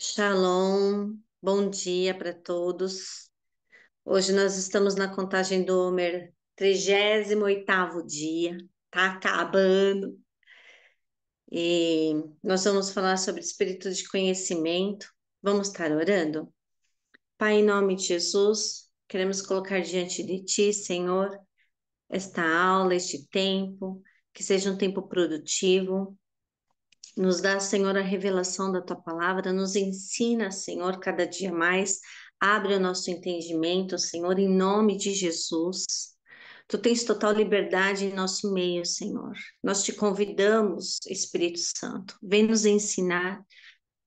Shalom, bom dia para todos. Hoje nós estamos na contagem do Homer, 38º dia, tá acabando. E nós vamos falar sobre espírito de conhecimento. Vamos estar orando? Pai, em nome de Jesus, queremos colocar diante de Ti, Senhor, esta aula, este tempo, que seja um tempo produtivo. Nos dá, Senhor, a revelação da tua palavra, nos ensina, Senhor, cada dia mais. Abre o nosso entendimento, Senhor, em nome de Jesus. Tu tens total liberdade em nosso meio, Senhor. Nós te convidamos, Espírito Santo. Vem nos ensinar.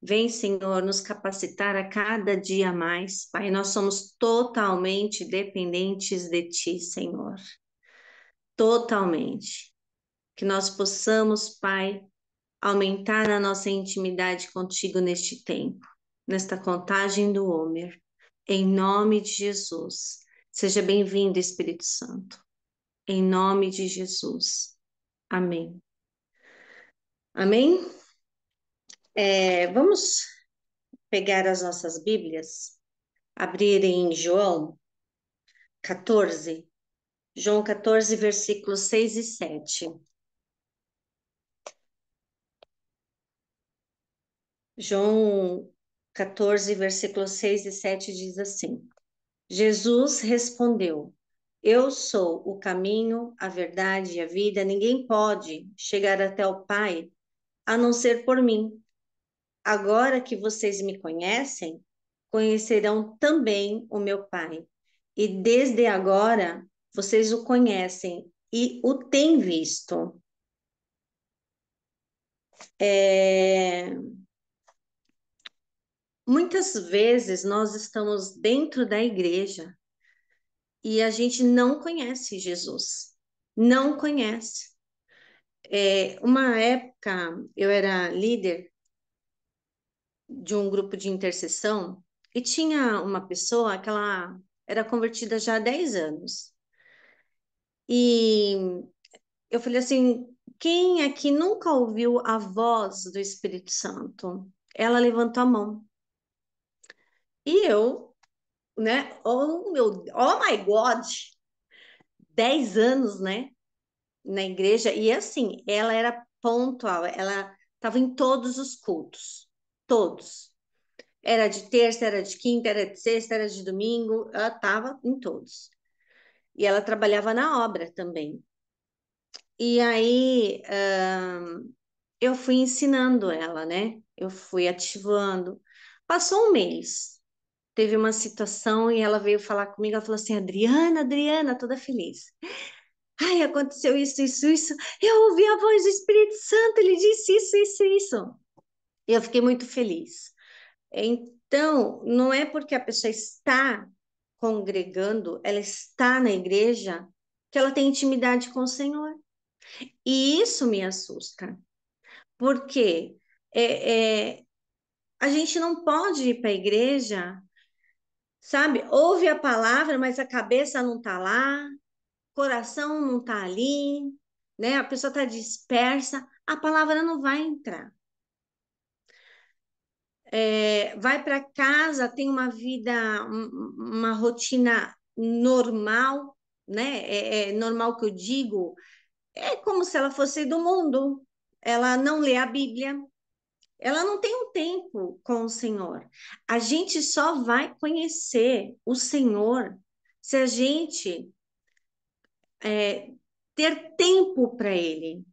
Vem, Senhor, nos capacitar a cada dia mais. Pai, nós somos totalmente dependentes de Ti, Senhor. Totalmente. Que nós possamos, Pai, aumentar a nossa intimidade contigo neste tempo, nesta contagem do Homer, em nome de Jesus. Seja bem-vindo, Espírito Santo, em nome de Jesus. Amém. Amém? Vamos pegar as nossas Bíblias, abrir em João 14, João 14, versículos 6 e 7. João 14, versículos 6 e 7 diz assim: Jesus respondeu: Eu sou o caminho, a verdade e a vida. Ninguém pode chegar até o Pai a não ser por mim. Agora que vocês me conhecem, conhecerão também o meu Pai. E desde agora vocês o conhecem e o têm visto. Muitas vezes nós estamos dentro da igreja e a gente não conhece Jesus. Não conhece. Uma época eu era líder de um grupo de intercessão e tinha uma pessoa que ela era convertida já há 10 anos. E eu falei assim: quem aqui nunca ouviu a voz do Espírito Santo? Ela levantou a mão. E eu, né? Oh my God! 10 anos, né? Na igreja. E assim, ela era pontual, ela estava em todos os cultos. Todos. Era de terça, era de quinta, era de sexta, era de domingo, ela estava em todos. E ela trabalhava na obra também. E aí, eu fui ensinando ela, né? Eu fui ativando. Passou um mês, teve uma situação e ela veio falar comigo. Ela falou assim: Adriana, Adriana, toda feliz. Ai, aconteceu isso, isso, isso. Eu ouvi a voz do Espírito Santo, ele disse isso, isso, isso. E eu fiquei muito feliz. Então, não é porque a pessoa está congregando, ela está na igreja, que ela tem intimidade com o Senhor. E isso me assusta, porque a gente não pode ir para a igreja, sabe? Ouve a palavra, mas a cabeça não está lá, coração não está ali, né? A pessoa está dispersa, a palavra não vai entrar. Vai para casa, tem uma vida, uma rotina normal, né? Normal que eu digo, é como se ela fosse do mundo. Ela não lê a Bíblia, ela não tem um tempo com o Senhor. A gente só vai conhecer o Senhor se a gente ter tempo para Ele.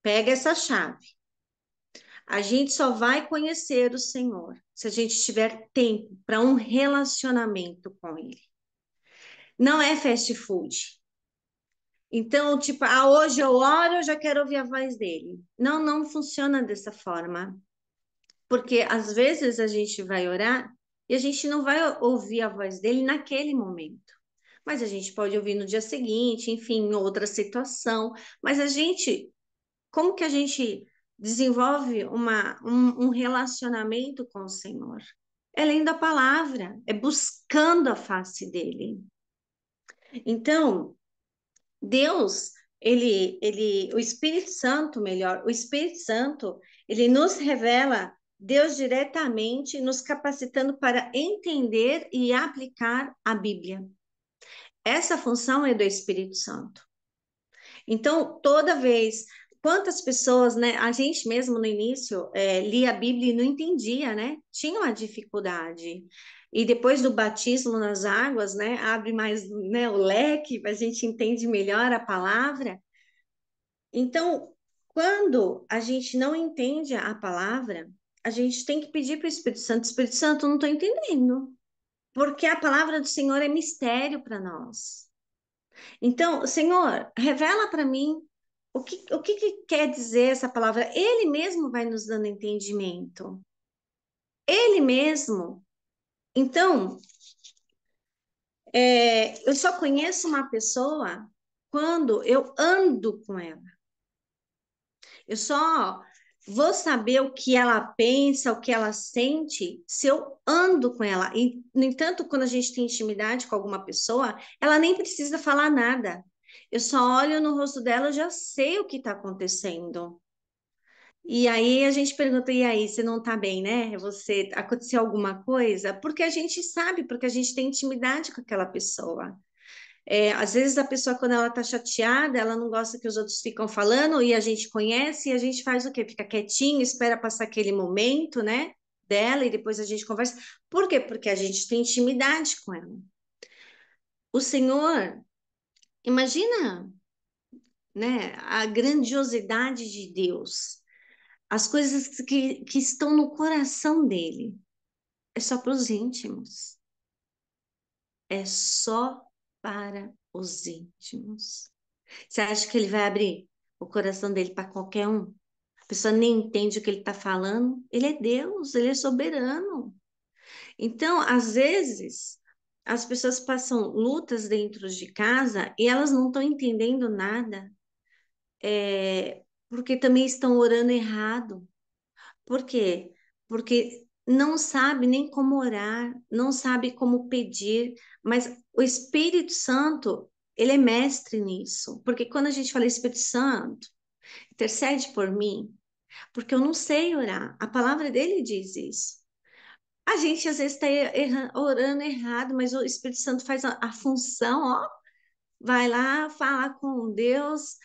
Pega essa chave. A gente só vai conhecer o Senhor se a gente tiver tempo para um relacionamento com Ele. Não é fast food. Então, tipo, hoje eu oro, eu já quero ouvir a voz dele. Não, não funciona dessa forma. Porque às vezes a gente vai orar e a gente não vai ouvir a voz dele naquele momento. Mas a gente pode ouvir no dia seguinte, enfim, em outra situação. Mas como que a gente desenvolve um relacionamento com o Senhor? É lendo a palavra, é buscando a face dele. Então, Deus, o Espírito Santo, melhor, o Espírito Santo, ele nos revela Deus diretamente nos capacitando para entender e aplicar a Bíblia. Essa função é do Espírito Santo. Então, toda vez, quantas pessoas, né? A gente mesmo no início lia a Bíblia e não entendia, né? Tinha uma dificuldade. E depois do batismo nas águas, né? Abre mais, né, o leque, a gente entende melhor a palavra. Então, quando a gente não entende a palavra, a gente tem que pedir para o Espírito Santo, não estou entendendo, porque a palavra do Senhor é mistério para nós. Então, Senhor, revela para mim o que quer dizer essa palavra. Ele mesmo vai nos dando entendimento. Ele mesmo. Então, eu só conheço uma pessoa quando eu ando com ela. Eu só vou saber o que ela pensa, o que ela sente, se eu ando com ela. E, no entanto, quando a gente tem intimidade com alguma pessoa, ela nem precisa falar nada. Eu só olho no rosto dela, eu já sei o que está acontecendo. E aí a gente pergunta, e aí, você não tá bem, né? Você aconteceu alguma coisa? Porque a gente sabe, porque a gente tem intimidade com aquela pessoa. Às vezes a pessoa, quando ela tá chateada, ela não gosta que os outros ficam falando, e a gente conhece, e a gente faz o quê? Fica quietinho, espera passar aquele momento, né? Dela, e depois a gente conversa. Por quê? Porque a gente tem intimidade com ela. O Senhor, imagina, né, a grandiosidade de Deus, as coisas que estão no coração dele. É só para os íntimos. É só para os íntimos. Você acha que ele vai abrir o coração dele para qualquer um? A pessoa nem entende o que ele está falando. Ele é Deus, ele é soberano. Então, às vezes, as pessoas passam lutas dentro de casa e elas não estão entendendo nada, porque também estão orando errado. Por quê? Porque não sabe nem como orar, não sabe como pedir, mas o Espírito Santo, ele é mestre nisso. Porque quando a gente fala Espírito Santo, intercede por mim, porque eu não sei orar. A palavra dele diz isso. A gente às vezes está orando errado, mas o Espírito Santo faz a função, ó, vai lá falar com Deus,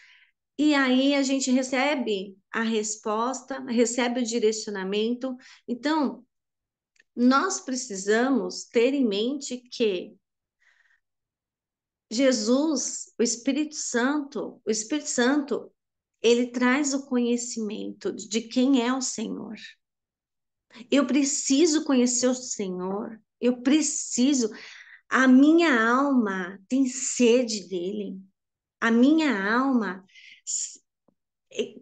e aí a gente recebe a resposta, recebe o direcionamento. Então, nós precisamos ter em mente que Jesus, o Espírito Santo, ele traz o conhecimento de quem é o Senhor. Eu preciso conhecer o Senhor. Eu preciso. A minha alma tem sede dele. A minha alma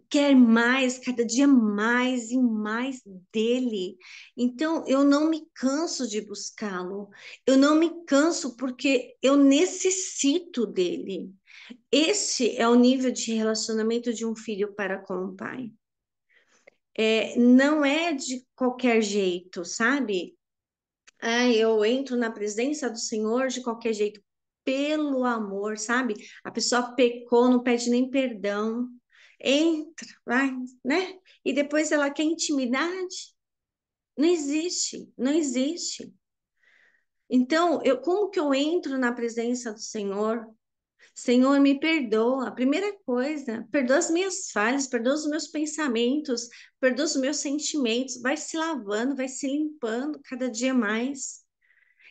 quer mais, cada dia mais e mais dele. Então, eu não me canso de buscá-lo. Eu não me canso porque eu necessito dele. Esse é o nível de relacionamento de um filho para com o pai. Não é de qualquer jeito, sabe? Eu entro na presença do Senhor de qualquer jeito, pelo amor, sabe? A pessoa pecou, não pede nem perdão, entra, vai, né? E depois ela quer intimidade. Não existe, não existe. Então, como que eu entro na presença do Senhor? Senhor, me perdoa. A primeira coisa, perdoa as minhas falhas, perdoa os meus pensamentos, perdoa os meus sentimentos. Vai se lavando, vai se limpando cada dia mais.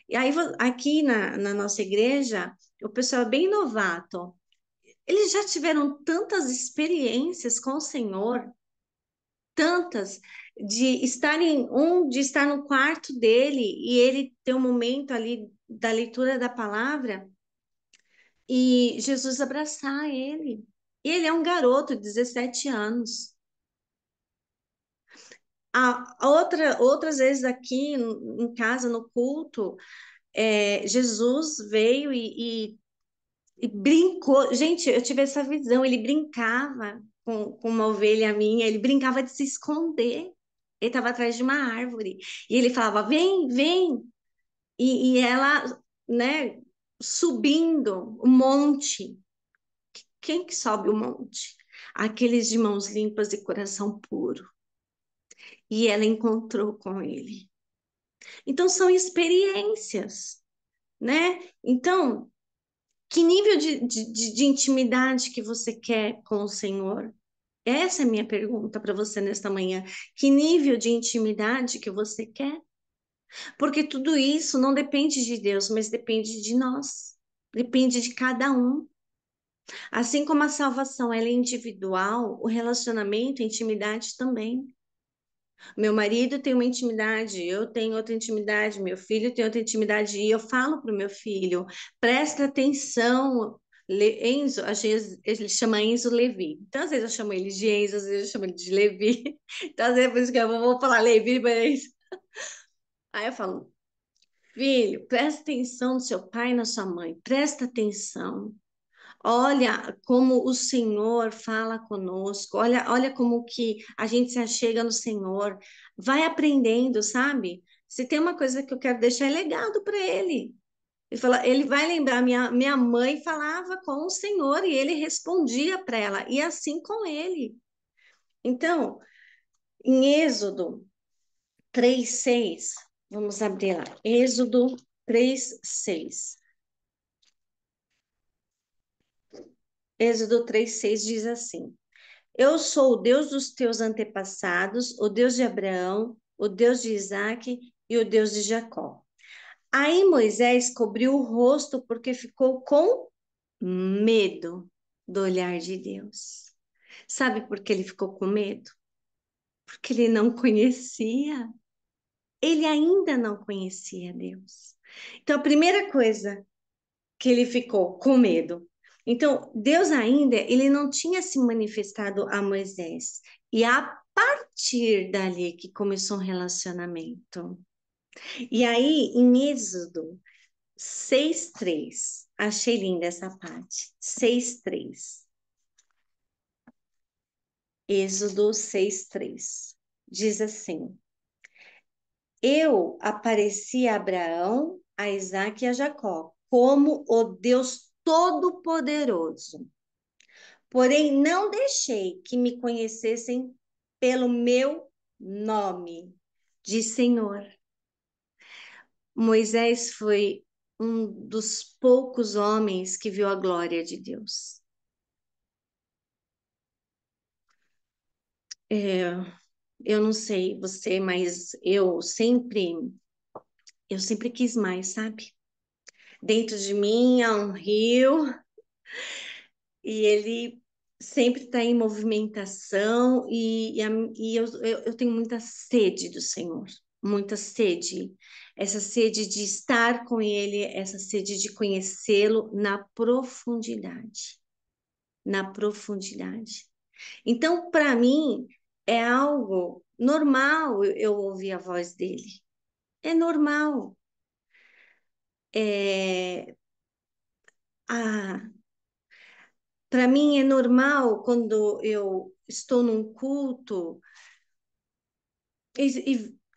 E aí, aqui na nossa igreja, o pessoal é bem novato. Eles já tiveram tantas experiências com o Senhor, tantas, de estar no quarto dele e ele ter um momento ali da leitura da palavra e Jesus abraçar ele. E ele é um garoto de 17 anos. Outras vezes aqui em casa, no culto, Jesus veio e brincou. Gente, eu tive essa visão. Ele brincava com uma ovelha minha, ele brincava de se esconder. Ele estava atrás de uma árvore. E ele falava: Vem, vem. E ela, né, subindo o monte. Quem que sobe o monte? Aqueles de mãos limpas e coração puro. e ela encontrou com ele. Então, são experiências, né? Então, que nível de intimidade que você quer com o Senhor? Essa é a minha pergunta para você nesta manhã. Que nível de intimidade que você quer? Porque tudo isso não depende de Deus, mas depende de nós. Depende de cada um. Assim como a salvação ela é individual, o relacionamento, a intimidade também. Meu marido tem uma intimidade, eu tenho outra intimidade, meu filho tem outra intimidade, e eu falo para o meu filho: presta atenção, Enzo, às vezes ele chama Enzo Levi. Então, às vezes eu chamo ele de Enzo, às vezes eu chamo ele de Levi. Então, às vezes por isso que eu vou falar Levi, mas. Aí eu falo: filho, presta atenção no seu pai e na sua mãe, presta atenção. Olha como o Senhor fala conosco, olha como que a gente se achega no Senhor. Vai aprendendo, sabe? Se tem uma coisa que eu quero deixar, é legado para ele. Ele vai lembrar, minha mãe falava com o Senhor e ele respondia para ela, e assim com ele. Então, em Êxodo 3:6, vamos abrir lá. Êxodo 3:6. Êxodo 3:6 diz assim: Eu sou o Deus dos teus antepassados, o Deus de Abraão, o Deus de Isaque e o Deus de Jacó. Aí Moisés cobriu o rosto porque ficou com medo do olhar de Deus. Sabe por que ele ficou com medo? Porque ele não conhecia. Ele ainda não conhecia Deus. Então, a primeira coisa que ele ficou com medo. Então, Deus ainda, ele não tinha se manifestado a Moisés. E a partir dali que começou um relacionamento. E aí, em Êxodo 6:3, achei linda essa parte. 6:3. Êxodo 6:3. Diz assim: Eu apareci a Abraão, a Isaque e a Jacó como o Deus Todo-Poderoso. Porém, não deixei que me conhecessem pelo meu nome, diz Senhor. Moisés foi um dos poucos homens que viu a glória de Deus. É, eu não sei você, mas eu sempre quis mais, sabe? Dentro de mim há um rio e ele sempre está em movimentação e eu tenho muita sede do Senhor, muita sede, essa sede de estar com Ele, essa sede de conhecê-lo na profundidade. Então, para mim, é algo normal eu ouvir a voz dele, é normal. É, para mim é normal quando eu estou num culto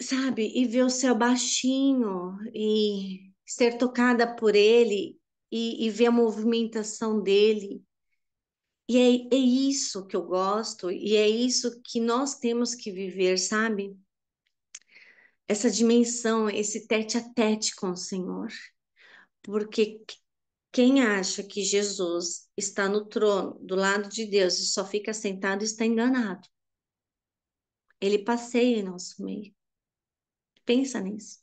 sabe, e ver o céu baixinho e ser tocada por ele e ver a movimentação dele. E é isso que eu gosto e é isso que nós temos que viver, sabe? Essa dimensão, esse tete a tete com o Senhor. Porque quem acha que Jesus está no trono, do lado de Deus, e só fica sentado, está enganado. Ele passeia em nosso meio. Pensa nisso.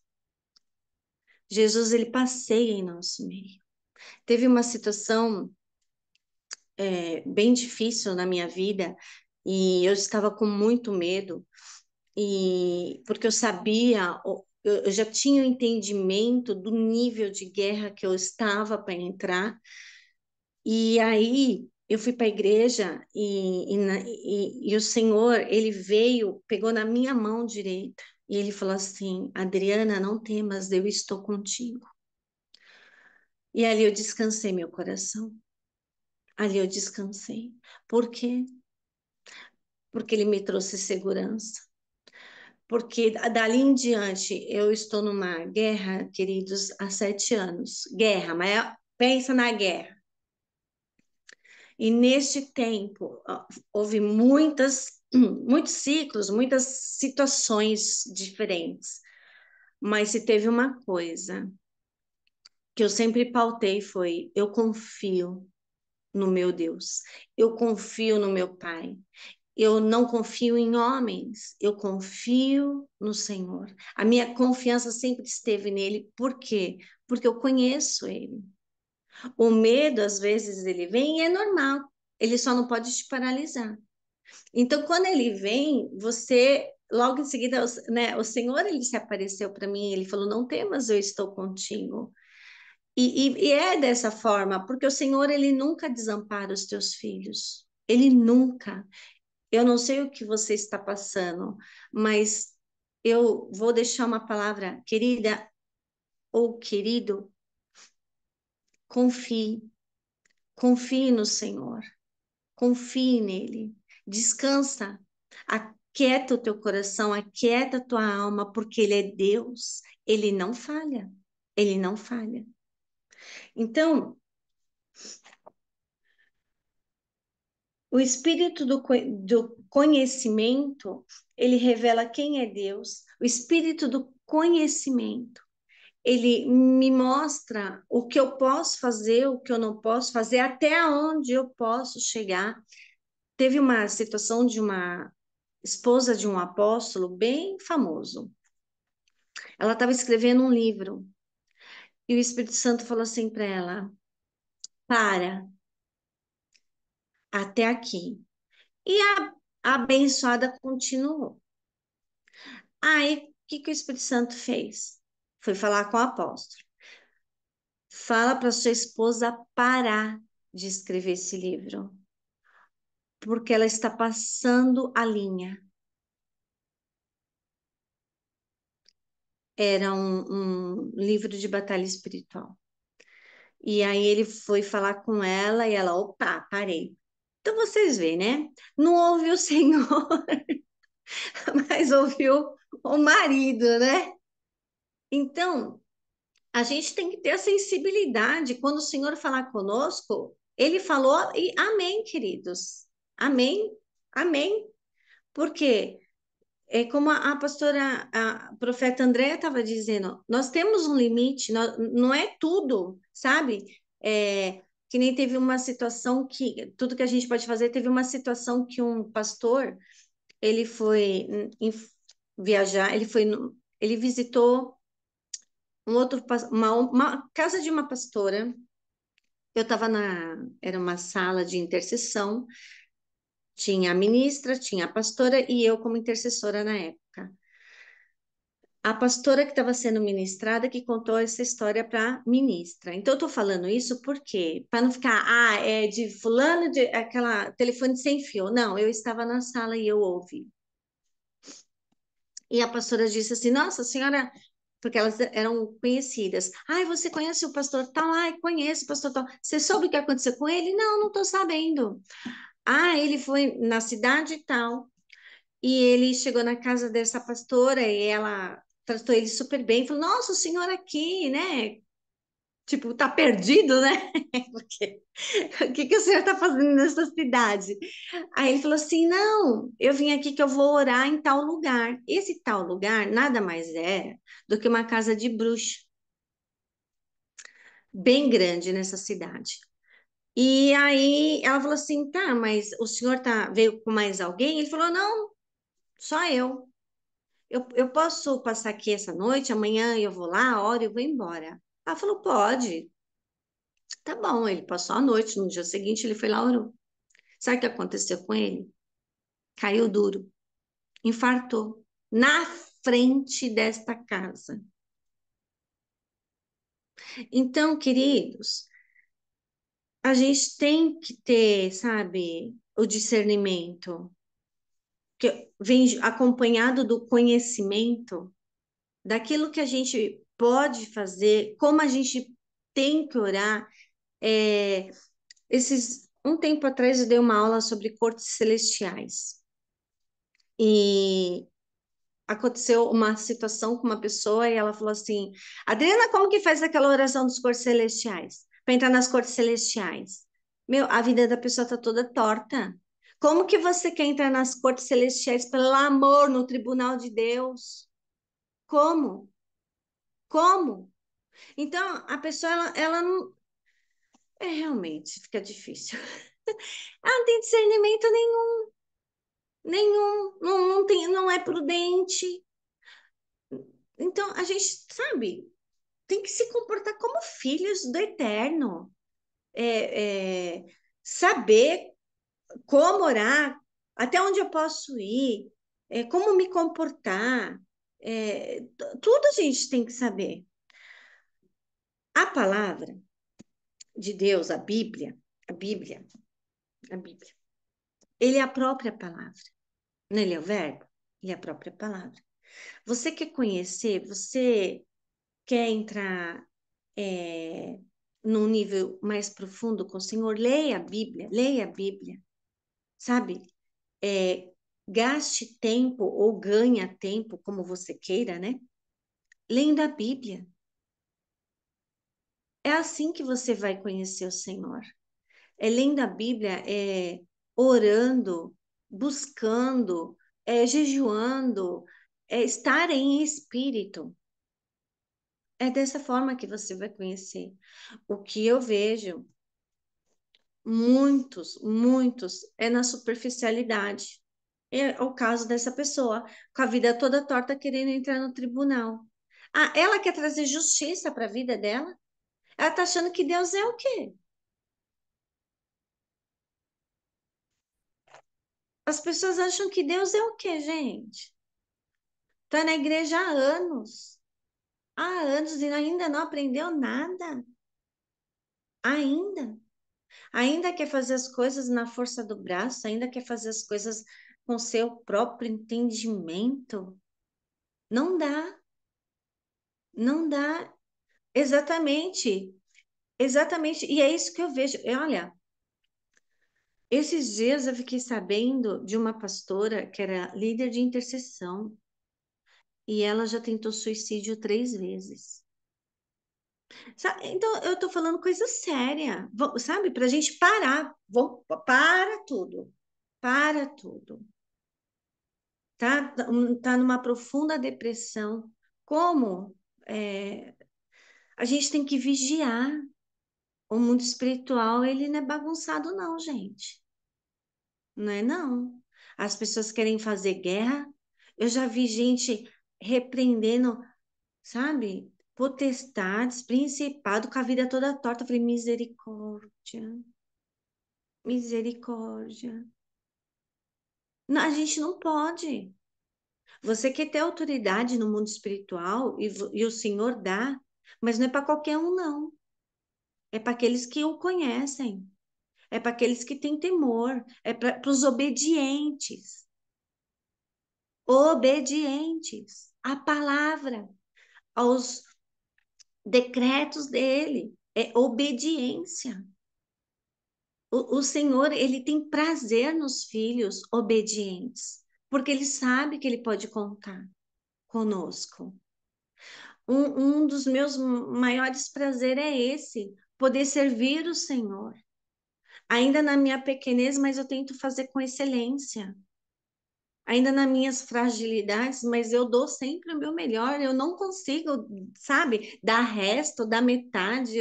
Jesus, ele passeia em nosso meio. Teve uma situação bem difícil na minha vida e eu estava com muito medo e porque eu sabia, eu já tinha o entendimento do nível de guerra que eu estava para entrar e aí eu fui para a igreja e o Senhor, ele veio, pegou na minha mão direita e ele falou assim: Adriana, não temas, eu estou contigo. E ali eu descansei meu coração. Ali eu descansei. Por quê? Porque ele me trouxe segurança. Porque dali em diante eu estou numa guerra, queridos, há 7 anos. Guerra, mas pensa na guerra. E neste tempo houve muitas muitos ciclos, muitas situações diferentes. Mas se teve uma coisa que eu sempre pautei foi: eu confio no meu Deus, eu confio no meu Pai. Eu não confio em homens, eu confio no Senhor. A minha confiança sempre esteve nele. Por quê? Porque eu conheço ele. O medo, às vezes, ele vem e é normal. Ele só não pode te paralisar. Então, quando ele vem, você, logo em seguida, né, o Senhor, ele se apareceu para mim, ele falou: não temas, eu estou contigo. E é dessa forma, porque o Senhor, ele nunca desampara os teus filhos. Ele nunca. Eu não sei o que você está passando, mas eu vou deixar uma palavra, querida ou querido, confie, confie no Senhor, confie nele, descansa, aquieta o teu coração, aquieta a tua alma, porque ele é Deus, ele não falha, ele não falha. Então, o espírito do conhecimento, ele revela quem é Deus, o espírito do conhecimento. Ele me mostra o que eu posso fazer, o que eu não posso fazer, até onde eu posso chegar. Teve uma situação de uma esposa de um apóstolo bem famoso. Ela estava escrevendo um livro e o Espírito Santo falou assim para ela: para, até aqui. E a abençoada continuou. Aí, o que que o Espírito Santo fez? Foi falar com o apóstolo. Fala para sua esposa parar de escrever esse livro, porque ela está passando a linha. Era um livro de batalha espiritual. E aí ele foi falar com ela e ela, opa, parei. Então vocês veem, né? Não ouviu o Senhor, mas ouviu o marido, né? Então, a gente tem que ter a sensibilidade. Quando o Senhor falar conosco, ele falou e amém, queridos. Amém, amém. Porque é como a pastora, a profeta Andréa estava dizendo, nós temos um limite, não é tudo, sabe? É, que nem teve uma situação que, tudo que a gente pode fazer, teve uma situação que um pastor, ele foi viajar, ele visitou uma casa de uma pastora, era uma sala de intercessão, tinha a ministra, tinha a pastora e eu como intercessora na época. A pastora que estava sendo ministrada que contou essa história para a ministra. Então, eu estou falando isso porque, para não ficar, é de fulano, de aquela telefone sem fio. Não, eu estava na sala e eu ouvi. E a pastora disse assim: Nossa, senhora, porque elas eram conhecidas. Ai, você conhece o pastor tal? Ai, conheço o pastor tal. Você soube o que aconteceu com ele? Não, não estou sabendo. Ah, ele foi na cidade tal. E ele chegou na casa dessa pastora e ela tratou ele super bem. Falou: Nossa, o senhor aqui, né? Tipo, tá perdido, né? Porque o que que o senhor tá fazendo nessa cidade? Aí ele falou assim: Não, eu vim aqui que eu vou orar em tal lugar. Esse tal lugar nada mais era do que uma casa de bruxa, bem grande nessa cidade. E aí ela falou assim: Tá, mas o senhor veio com mais alguém? Ele falou: Não, só eu. Eu posso passar aqui essa noite, amanhã eu vou lá, a hora eu vou embora. Ela falou, pode. Tá bom, ele passou a noite, no dia seguinte ele foi lá, orou. Sabe o que aconteceu com ele? Caiu duro, infartou, na frente desta casa. Então, queridos, a gente tem que ter, sabe, o discernimento, que vem acompanhado do conhecimento daquilo que a gente pode fazer, como a gente tem que orar. É, um tempo atrás eu dei uma aula sobre cortes celestiais e aconteceu uma situação com uma pessoa e ela falou assim: Adriana, como que faz aquela oração dos cortes celestiais? Para entrar nas cortes celestiais. Meu, a vida da pessoa tá toda torta. Como que você quer entrar nas cortes celestiais, pelo amor, no tribunal de Deus? Como? Como? Então, a pessoa, ela não. É, realmente, fica difícil. Ela não tem discernimento nenhum, nenhum, não, não tem, não é prudente. Então, a gente, sabe, tem que se comportar como filhos do Eterno. Saber como orar, até onde eu posso ir, como me comportar. Tudo a gente tem que saber. A palavra de Deus, a Bíblia, a Bíblia, ele é a própria palavra. Não, ele é o verbo, ele é a própria palavra. Você quer conhecer, você quer entrar num nível mais profundo com o Senhor, leia a Bíblia, sabe? É, gaste tempo ou ganha tempo, como você queira, né? Lendo a Bíblia. É assim que você vai conhecer o Senhor. É lendo a Bíblia, é orando, buscando, jejuando, é estar em espírito. É dessa forma que você vai conhecer. O que eu vejo, muitos, é na superficialidade. É o caso dessa pessoa, com a vida toda torta, querendo entrar no tribunal. Ah, ela quer trazer justiça para a vida dela? Ela tá achando que Deus é o quê? As pessoas acham que Deus é o quê, gente? Tá na igreja há anos e ainda não aprendeu nada. Ainda. Ainda quer fazer as coisas na força do braço, ainda quer fazer as coisas com seu próprio entendimento. Não dá, não dá. Exatamente, exatamente. E é isso que eu vejo. Olha, esses dias eu fiquei sabendo de uma pastora que era líder de intercessão e ela já tentou suicídio 3 vezes. Então, eu tô falando coisa séria, sabe? Pra gente parar. Vamos, para tudo. Tá numa profunda depressão. Como? É, a gente tem que vigiar. O mundo espiritual, ele não é bagunçado, não, gente. Não é, não. As pessoas querem fazer guerra. Eu já vi gente repreendendo, sabe? Potestades, principado, com a vida toda torta. Eu falei, misericórdia, misericórdia. Não, a gente não pode. Você quer ter autoridade no mundo espiritual e o Senhor dá, mas não é para qualquer um, não. É para aqueles que o conhecem. É para aqueles que têm temor. É para os obedientes. Obedientes à palavra, aos decretos dele. É obediência. O Senhor, ele tem prazer nos filhos obedientes, porque ele sabe que ele pode contar conosco. Um dos meus maiores prazeres é esse, poder servir o Senhor. Ainda na minha pequenez, mas eu tento fazer com excelência. Ainda nas minhas fragilidades, mas eu dou sempre o meu melhor. Eu não consigo, sabe, dar resto, dar metade.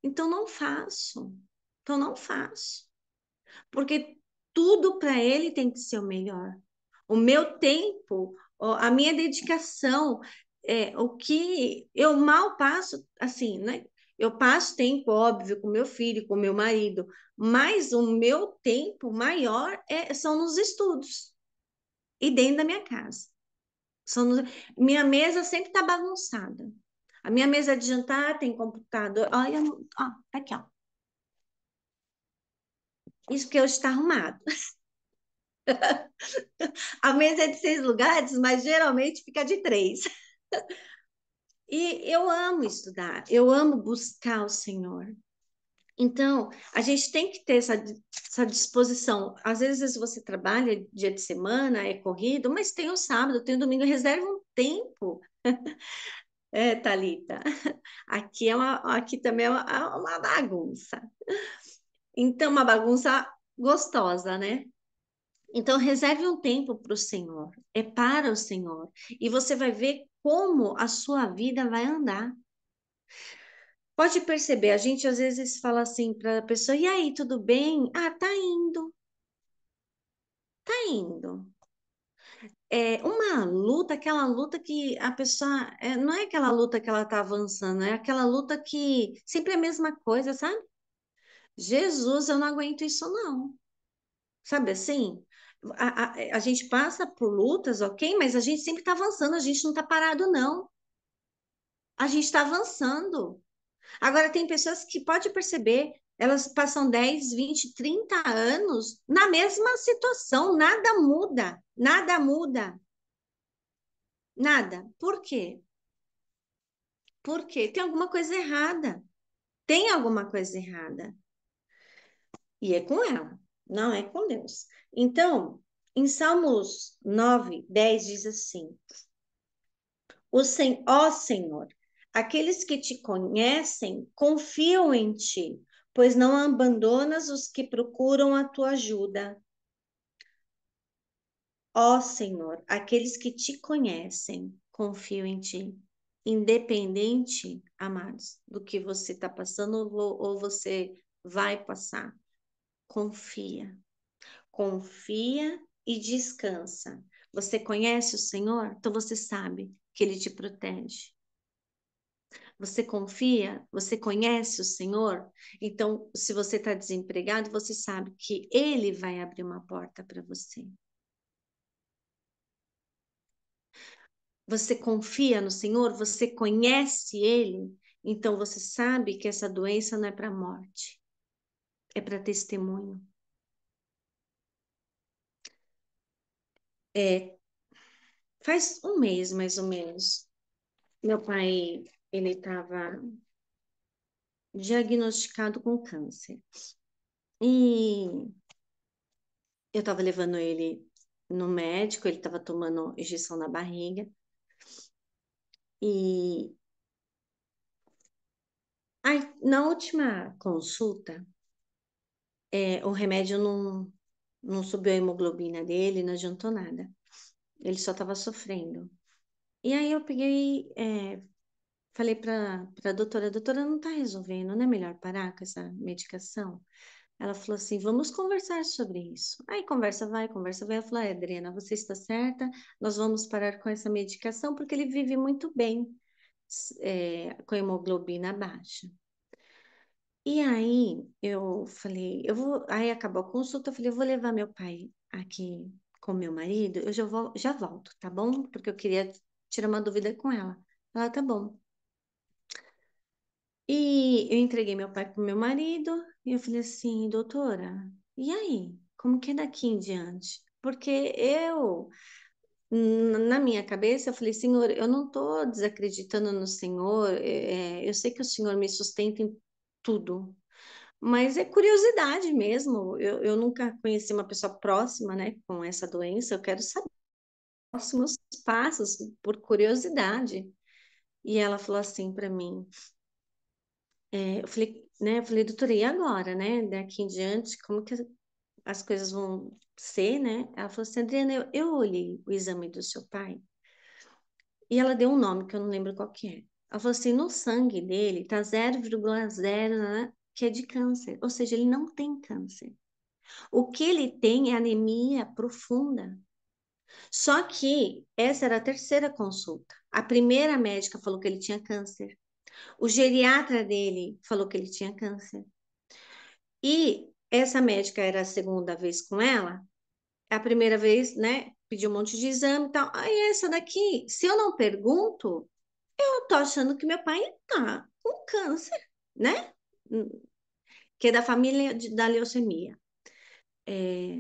Então não faço. Então não faço. Porque tudo para ele tem que ser o melhor. O meu tempo, a minha dedicação, o que eu mal passo, assim, né? Eu passo tempo, óbvio, com meu filho, com meu marido, mas o meu tempo maior são nos estudos e dentro da minha casa. São nos- Minha mesa sempre está bagunçada. A minha mesa de jantar tem computador. Olha, ó, tá aqui, ó. Isso porque hoje está arrumado. A mesa é de 6 lugares, mas geralmente fica de 3. E eu amo estudar, eu amo buscar o Senhor. Então, a gente tem que ter essa disposição. Às vezes você trabalha dia de semana, é corrido, mas tem o sábado, tem o domingo, reserva um tempo, Thalita. Aqui também é uma bagunça. Então, uma bagunça. gostosa, né? Então, reserve um tempo para o Senhor, é para o Senhor, e você vai ver como a sua vida vai andar. Pode perceber, a gente às vezes fala assim para a pessoa: e aí, tudo bem? Ah, tá indo, tá indo. É uma luta, aquela luta que a pessoa, não é aquela luta que ela tá avançando, é aquela luta que sempre é a mesma coisa, sabe? Jesus, eu não aguento isso, não. Sabe assim? A gente passa por lutas, ok? Mas a gente sempre está avançando, a gente não está parado, não. A gente está avançando. Agora, tem pessoas que pode perceber, elas passam 10, 20, 30 anos na mesma situação, nada muda, nada muda, nada. Por quê? Porque tem alguma coisa errada. Tem alguma coisa errada. E é com ela, não é com Deus. Então, em Salmos 9, 10 diz assim: Ó Senhor, aqueles que te conhecem confiam em ti, pois não abandonas os que procuram a tua ajuda. Ó Senhor, aqueles que te conhecem confiam em ti. Independente, amados, do que você está passando ou você vai passar, confia. Confia e descansa. Você conhece o Senhor? Então você sabe que Ele te protege. Você confia? Você conhece o Senhor? Então, se você está desempregado, você sabe que Ele vai abrir uma porta para você. Você confia no Senhor? Você conhece Ele? Então você sabe que essa doença não é para morte, é para testemunho. É, faz um mês mais ou menos, meu pai ele estava diagnosticado com câncer. E eu estava levando ele no médico, ele estava tomando injeção na barriga. E aí, na última consulta, o remédio não subiu a hemoglobina dele, não adiantou nada. Ele só estava sofrendo. E aí eu peguei, falei para a doutora, não está resolvendo, não é melhor parar com essa medicação? Ela falou assim: vamos conversar sobre isso. Aí conversa vai, conversa vai. Ela falou: Adriana, você está certa, nós vamos parar com essa medicação porque ele vive muito bem, com a hemoglobina baixa. E aí eu falei: eu vou. Aí acabou a consulta, eu falei: eu vou levar meu pai aqui com meu marido, eu já volto, tá bom? Porque eu queria tirar uma dúvida com ela. Ela: tá bom. E eu entreguei meu pai pro meu marido e eu falei assim, doutora, e aí? Como que é daqui em diante? Porque na minha cabeça, eu falei, Senhor, eu não estou desacreditando no Senhor, eu sei que o Senhor me sustenta em tudo, mas é curiosidade mesmo. Eu nunca conheci uma pessoa próxima, né, com essa doença, eu quero saber os próximos passos por curiosidade. E ela falou assim para mim, eu falei, doutora, e agora, né? Daqui em diante, como que as coisas vão ser, né? Ela falou assim, Adriana, eu olhei o exame do seu pai e ela deu um nome que eu não lembro qual que é. Ela falou assim, no sangue dele tá 0,0, né, que é de câncer, ou seja, ele não tem câncer. O que ele tem é anemia profunda. Só que essa era a terceira consulta. A primeira médica falou que ele tinha câncer. O geriatra dele falou que ele tinha câncer. E essa médica era a segunda vez com ela, a primeira vez, né, pediu um monte de exame e tal. Aí essa daqui, se eu não pergunto, eu tô achando que meu pai tá com câncer, né? Que é da família da leucemia. É,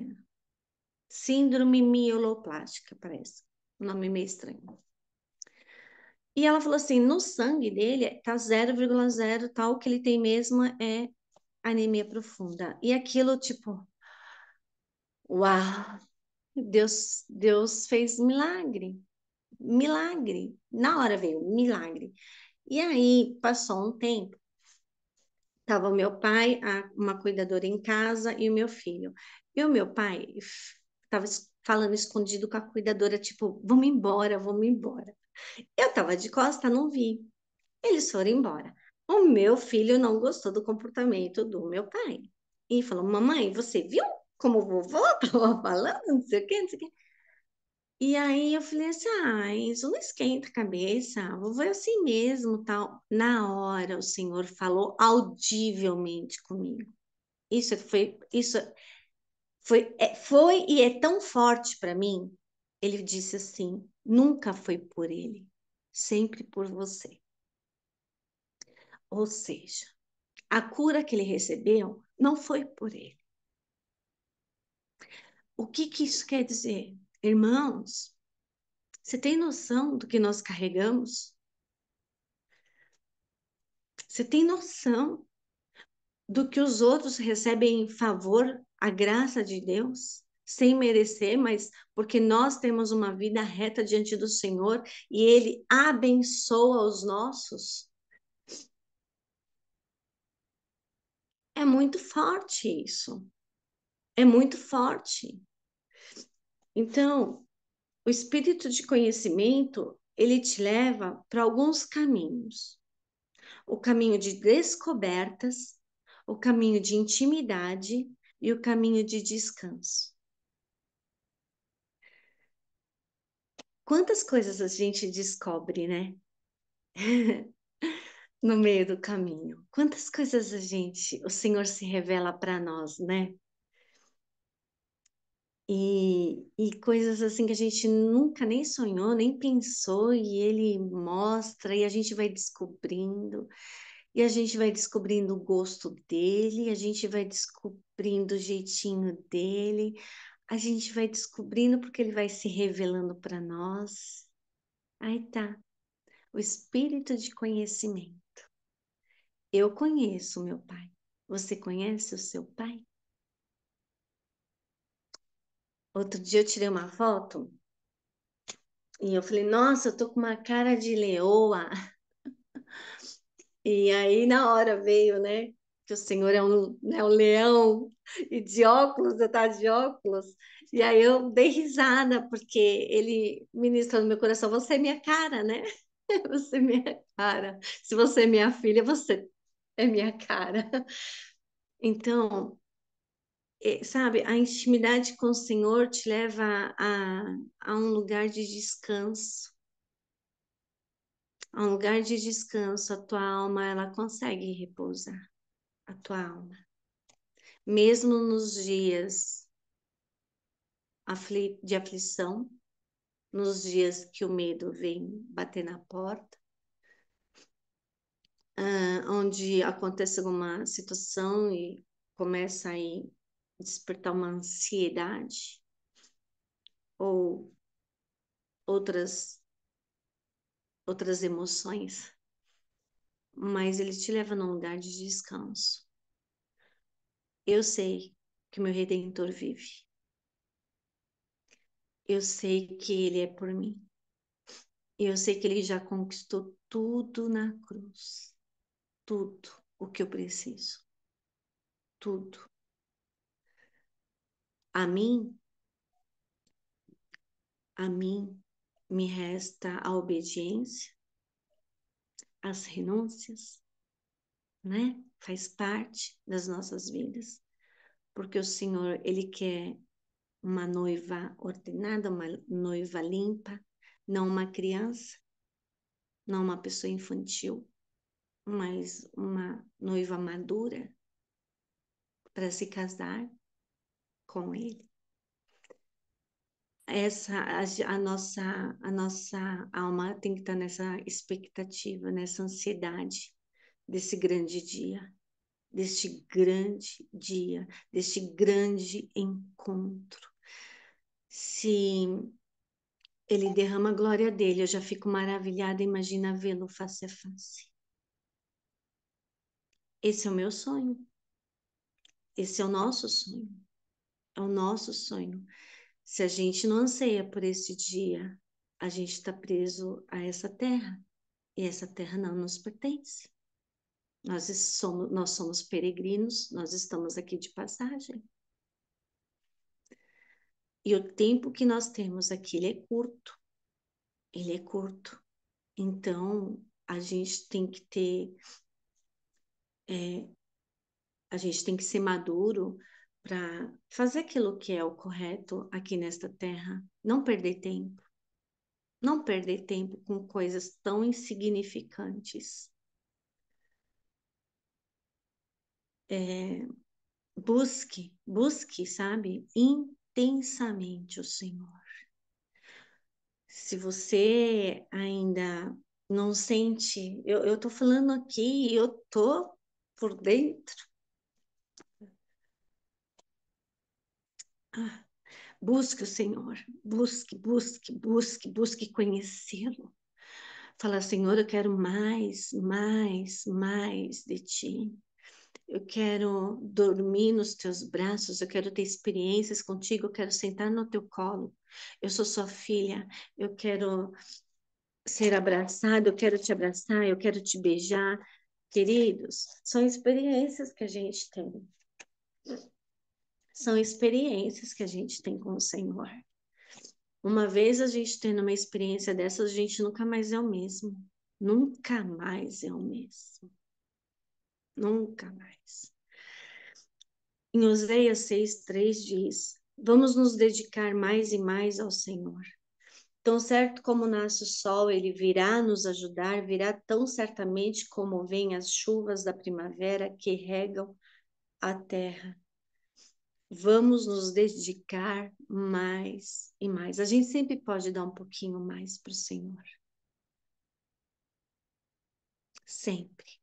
síndrome mieloplástica, parece. Um nome meio estranho. E ela falou assim, no sangue dele tá 0,0, tal, o que ele tem mesmo é anemia profunda. E aquilo, tipo, uau! Deus fez milagre, milagre. Na hora veio milagre. E aí passou um tempo. Tava o meu pai, uma cuidadora em casa e o meu filho. E o meu pai estava falando escondido com a cuidadora, tipo, vamos embora, vamos embora. Eu tava de costa, não vi. Eles foram embora. O meu filho não gostou do comportamento do meu pai. E falou: Mamãe, você viu como o vovô estava falando? Não sei o quê, não sei o quê. E aí eu falei assim: ah, isso não esquenta a cabeça, a vovô é assim mesmo, tal. Na hora o senhor falou audivelmente comigo. Isso foi e é tão forte para mim. Ele disse assim: nunca foi por ele, sempre por você. Ou seja, a cura que ele recebeu não foi por ele. O que que isso quer dizer? Irmãos, você tem noção do que nós carregamos? Você tem noção do que os outros recebem em favor, a graça de Deus, sem merecer, mas porque nós temos uma vida reta diante do Senhor e Ele abençoa os nossos? É muito forte isso. É muito forte. Então, o espírito de conhecimento, ele te leva para alguns caminhos. O caminho de descobertas, o caminho de intimidade e o caminho de descanso. Quantas coisas a gente descobre, né? No meio do caminho. Quantas coisas o Senhor se revela para nós, né? E coisas assim que a gente nunca nem sonhou, nem pensou, e Ele mostra, e a gente vai descobrindo. E a gente vai descobrindo o gosto dele, a gente vai descobrindo o jeitinho dele, a gente vai descobrindo porque ele vai se revelando para nós. Aí tá, o espírito de conhecimento. Eu conheço o meu pai. Você conhece o seu pai? Outro dia eu tirei uma foto e eu falei, nossa, eu tô com uma cara de leoa. E aí, na hora veio, né? Que o senhor é um leão e de óculos, eu tava de óculos. E aí eu dei risada, porque ele ministrou no meu coração: você é minha cara, né? Você é minha cara. Se você é minha filha, você é minha cara. Então, sabe, a intimidade com o Senhor te leva a um lugar de descanso. A um lugar de descanso, a tua alma, ela consegue repousar. A tua alma. Mesmo nos dias de aflição, nos dias que o medo vem bater na porta, onde acontece alguma situação e começa aí despertar uma ansiedade ou outras outras emoções, mas ele te leva num lugar de descanso. Eu sei que meu Redentor vive. Eu sei que ele é por mim. Eu sei que ele já conquistou tudo na cruz. Tudo o que eu preciso. Tudo. A mim, a mim me resta a obediência, as renúncias, né? Faz parte das nossas vidas, porque o Senhor, ele quer uma noiva ordenada, uma noiva limpa, não uma criança, não uma pessoa infantil, mas uma noiva madura para se casar com ele. A nossa alma tem que estar nessa expectativa, nessa ansiedade desse grande dia, deste grande dia, deste grande encontro. Se ele derrama a glória dele, eu já fico maravilhada, imagina vê-lo face a face. Esse é o meu sonho, esse é o nosso sonho, é o nosso sonho. Se a gente não anseia por esse dia, a gente está preso a essa terra, e essa terra não nos pertence. Nós somos peregrinos, nós estamos aqui de passagem. E o tempo que nós temos aqui, ele é curto. Ele é curto. Então, a gente tem que ter, a gente tem que ser maduro para fazer aquilo que é o correto aqui nesta terra. Não perder tempo. Não perder tempo com coisas tão insignificantes. Busque, sabe, intensamente o Senhor. Se você ainda não sente, eu tô falando aqui, eu tô por dentro. Ah, busque o Senhor, busque conhecê-lo. Fala, Senhor, eu quero mais de ti. Eu quero dormir nos teus braços, eu quero ter experiências contigo, eu quero sentar no teu colo. Eu sou sua filha, eu quero ser abraçado, eu quero te abraçar, eu quero te beijar. Queridos, são experiências que a gente tem. São experiências que a gente tem com o Senhor. Uma vez a gente tendo uma experiência dessas, a gente nunca mais é o mesmo. Nunca mais é o mesmo. Nunca mais. Em Oséias 6:3 diz: Vamos nos dedicar mais e mais ao Senhor. Tão certo como nasce o sol, ele virá nos ajudar, virá tão certamente como vêm as chuvas da primavera que regam a terra. Vamos nos dedicar mais e mais. A gente sempre pode dar um pouquinho mais para o Senhor. Sempre.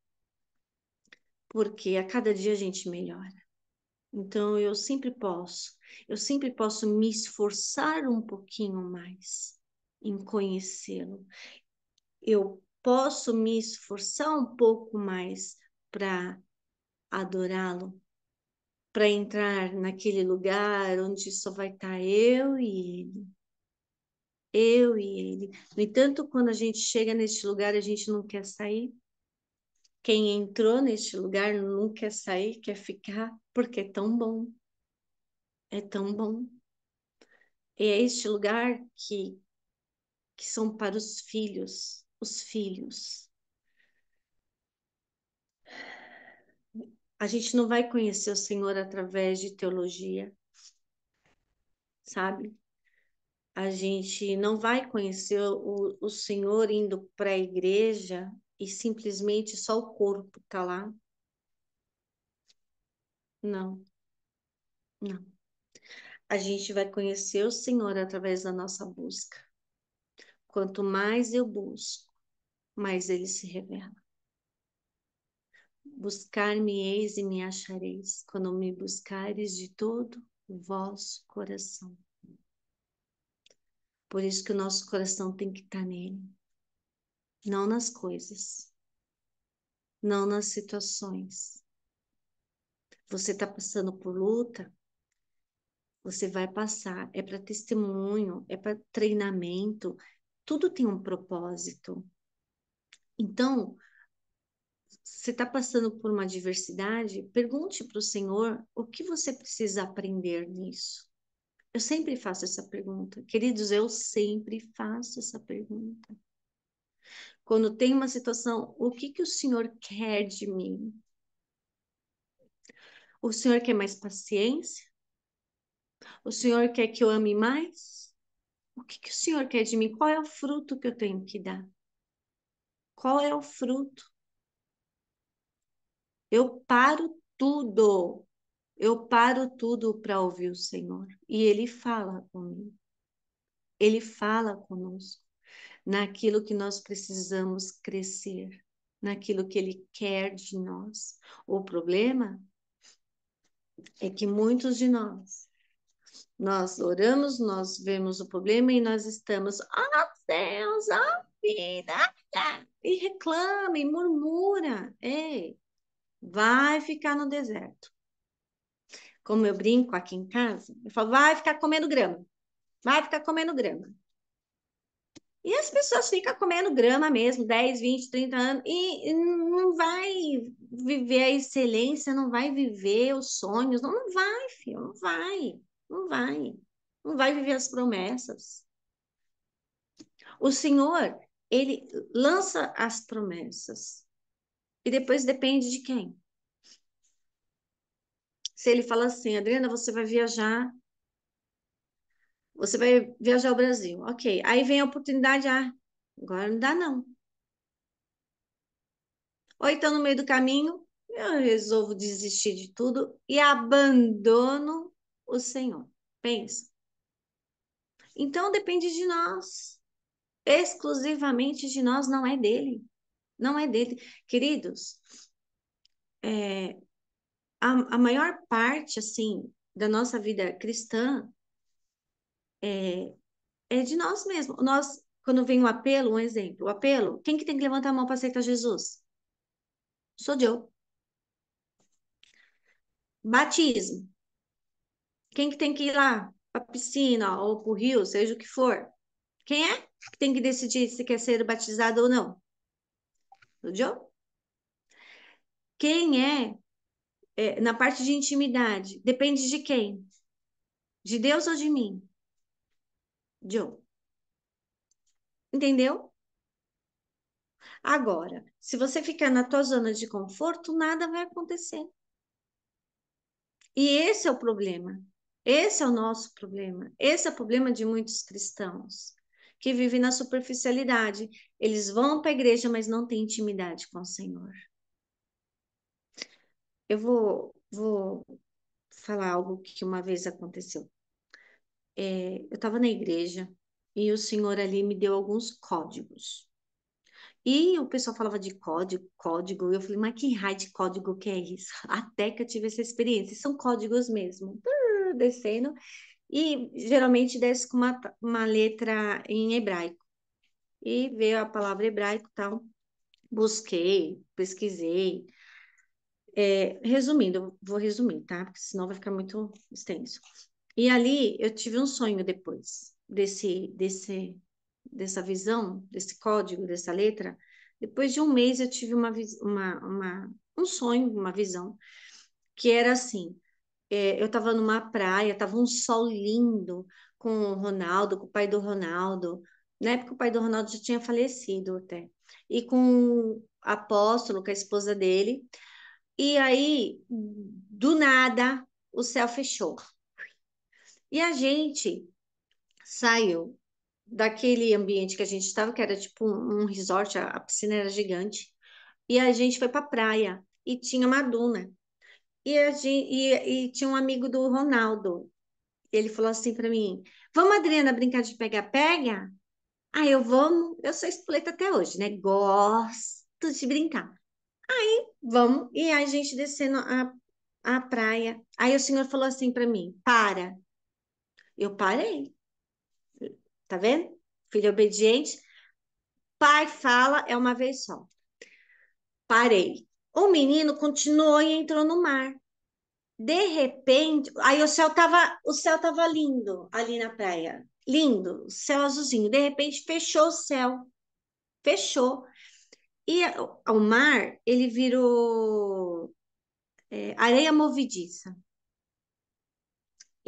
Porque a cada dia a gente melhora. Então eu sempre posso me esforçar um pouquinho mais em conhecê-lo. Eu posso me esforçar um pouco mais para adorá-lo, para entrar naquele lugar onde só vai estar eu e ele. Eu e ele. No entanto, quando a gente chega neste lugar, a gente não quer sair. Quem entrou neste lugar não quer sair, quer ficar, porque é tão bom. É tão bom. É este lugar que são para os filhos. Os filhos. A gente não vai conhecer o Senhor através de teologia, sabe? A gente não vai conhecer o Senhor indo para a igreja e simplesmente só o corpo tá lá. Não, não. A gente vai conhecer o Senhor através da nossa busca. Quanto mais eu busco, mais ele se revela. Buscar-me-eis e me achareis, quando me buscares de todo o vosso coração. Por isso que o nosso coração tem que estar nele, não nas coisas, não nas situações. Você está passando por luta, você vai passar. É para testemunho, é para treinamento, tudo tem um propósito. Então, você está passando por uma adversidade, pergunte para o Senhor o que você precisa aprender nisso. Eu sempre faço essa pergunta. Queridos, eu sempre faço essa pergunta. Quando tem uma situação, o que que o Senhor quer de mim? O Senhor quer mais paciência? O Senhor quer que eu ame mais? O que que o Senhor quer de mim? Qual é o fruto que eu tenho que dar? Qual é o fruto? Eu paro tudo. Eu paro tudo para ouvir o Senhor. E Ele fala comigo. Ele fala conosco naquilo que nós precisamos crescer, naquilo que Ele quer de nós. O problema é que muitos de nós oramos, nós vemos o problema e nós estamos, Deus, vida, e reclama e murmura. Ei, vai ficar no deserto. Como eu brinco aqui em casa, eu falo, vai ficar comendo grama, vai ficar comendo grama. E as pessoas ficam comendo grama mesmo, 10, 20, 30 anos, e não vai viver a excelência, não vai viver os sonhos, não vai, filho, não vai, não vai, não vai viver as promessas. O Senhor, ele lança as promessas, e depois depende de quem. Se ele fala assim, Adriana, você vai viajar ao Brasil, ok. Aí vem a oportunidade, agora não dá não. Ou então, no meio do caminho, eu resolvo desistir de tudo e abandono o Senhor. Pensa. Então, depende de nós. Exclusivamente de nós, não é dele. Não é dele. Queridos, é, a maior parte, assim, da nossa vida cristã é de nós mesmos. Nós, quando vem um apelo, um exemplo, o apelo, quem que tem que levantar a mão para aceitar Jesus? Sou eu. Batismo. Quem que tem que ir lá para a piscina ou para o rio, seja o que for? Quem é que tem que decidir se quer ser batizado ou não? O Joe? Quem na parte de intimidade? Depende de quem? De Deus ou de mim? Joe. Entendeu? Agora, se você ficar na tua zona de conforto, nada vai acontecer. E esse é o problema. Esse é o nosso problema. Esse é o problema de muitos cristãos que vivem na superficialidade. Eles vão para a igreja, mas não têm intimidade com o Senhor. Eu vou falar algo que uma vez aconteceu. Eu estava na igreja e o Senhor ali me deu alguns códigos. E o pessoal falava de código, código. E eu falei, mas que raio de código que é isso? Até que eu tive essa experiência. São códigos mesmo. Descendo. E geralmente desce com uma letra em hebraico. E veio a palavra hebraico e tal. Busquei, pesquisei. Resumindo, eu vou resumir, tá? Porque senão vai ficar muito extenso. E ali eu tive um sonho depois dessa visão, desse código, dessa letra. Depois de um mês eu tive um sonho, uma visão, que era assim: eu estava numa praia, estava um sol lindo com o Ronaldo, com o pai do Ronaldo. Na época o pai do Ronaldo já tinha falecido até. E com o apóstolo, com a esposa dele. E aí, do nada, o céu fechou. E a gente saiu daquele ambiente que a gente estava, que era tipo um resort, a piscina era gigante, e a gente foi para a praia e tinha uma duna. E tinha um amigo do Ronaldo. Ele falou assim para mim: Vamos, Adriana, brincar de pega-pega? Vamos. Eu sou espoleta até hoje, né? Gosto de brincar. Vamos. E a gente descendo a praia. Aí o senhor falou assim para mim: Para. Eu parei. Tá vendo? Filho obediente. Pai fala, é uma vez só. Parei. O menino continuou e entrou no mar. De repente, aí o céu tava lindo ali na praia. Lindo, céu azulzinho. De repente fechou o céu. Fechou. E o mar, ele virou areia movediça.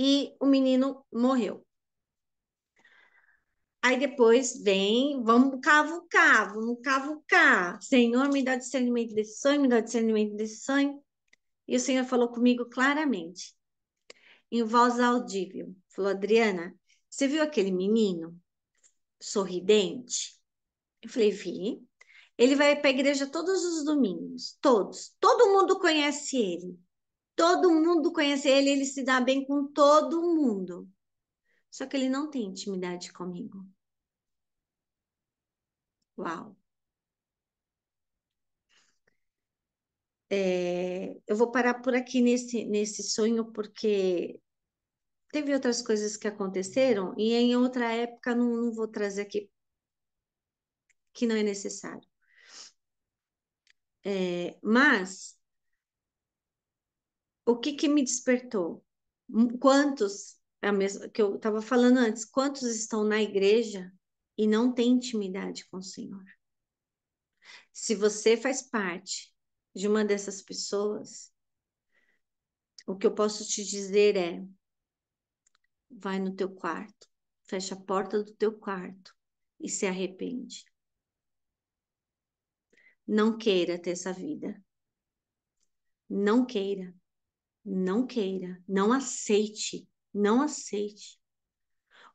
E o menino morreu. Aí depois vem, vamos cavucar, vamos cavucar. Senhor, me dá discernimento desse sonho, me dá discernimento desse sonho. E o Senhor falou comigo claramente, em voz audível. Falou, Adriana, você viu aquele menino sorridente? Eu falei, vi. Ele vai para a igreja todos os domingos, todos. Todo mundo conhece ele. Todo mundo conhece ele, ele se dá bem com todo mundo. Só que ele não tem intimidade comigo. Uau. Eu vou parar por aqui nesse sonho, porque teve outras coisas que aconteceram e em outra época não vou trazer aqui, que não é necessário. Mas o que que me despertou? Quantos, é a mesma que eu estava falando antes, quantos estão na igreja e não tem intimidade com o Senhor. Se você faz parte de uma dessas pessoas, o que eu posso te dizer é: vai no teu quarto, fecha a porta do teu quarto e se arrepende. Não queira ter essa vida. Não queira, não queira, não aceite, não aceite.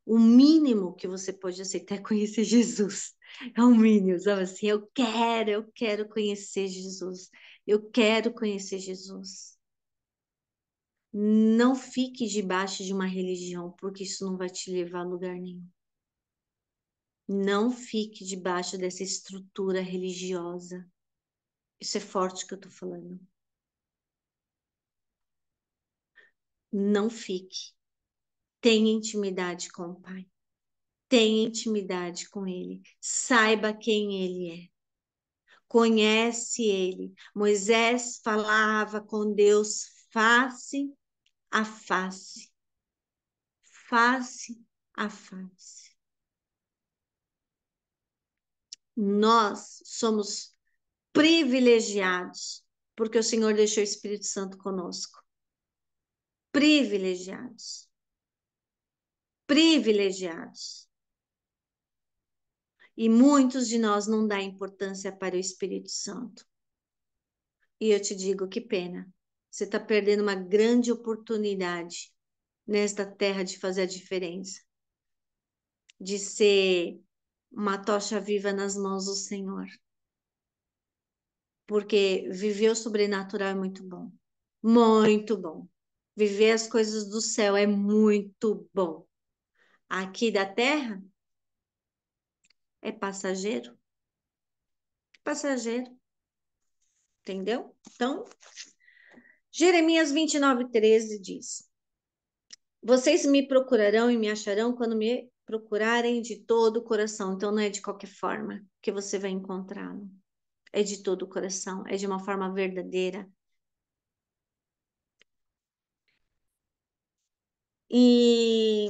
O mínimo que você pode aceitar é conhecer Jesus. É o mínimo, sabe assim? Eu quero conhecer Jesus. Eu quero conhecer Jesus. Não fique debaixo de uma religião, porque isso não vai te levar a lugar nenhum. Não fique debaixo dessa estrutura religiosa. Isso é forte que eu tô falando. Não fique. Tenha intimidade com o Pai. Tenha intimidade com Ele. Saiba quem Ele é. Conhece Ele. Moisés falava com Deus face a face. Face a face. Nós somos privilegiados, porque o Senhor deixou o Espírito Santo conosco. Privilegiados. Privilegiados. E muitos de nós não dão importância para o Espírito Santo. E eu te digo, que pena. Você está perdendo uma grande oportunidade nesta terra de fazer a diferença, de ser uma tocha viva nas mãos do Senhor. Porque viver o sobrenatural é muito bom. Muito bom. Viver as coisas do céu é muito bom. Aqui da terra é passageiro. Passageiro. Entendeu? Então, Jeremias 29:13 diz: Vocês me procurarão e me acharão quando me procurarem de todo o coração. Então, não é de qualquer forma que você vai encontrá-lo. É de todo o coração, é de uma forma verdadeira. E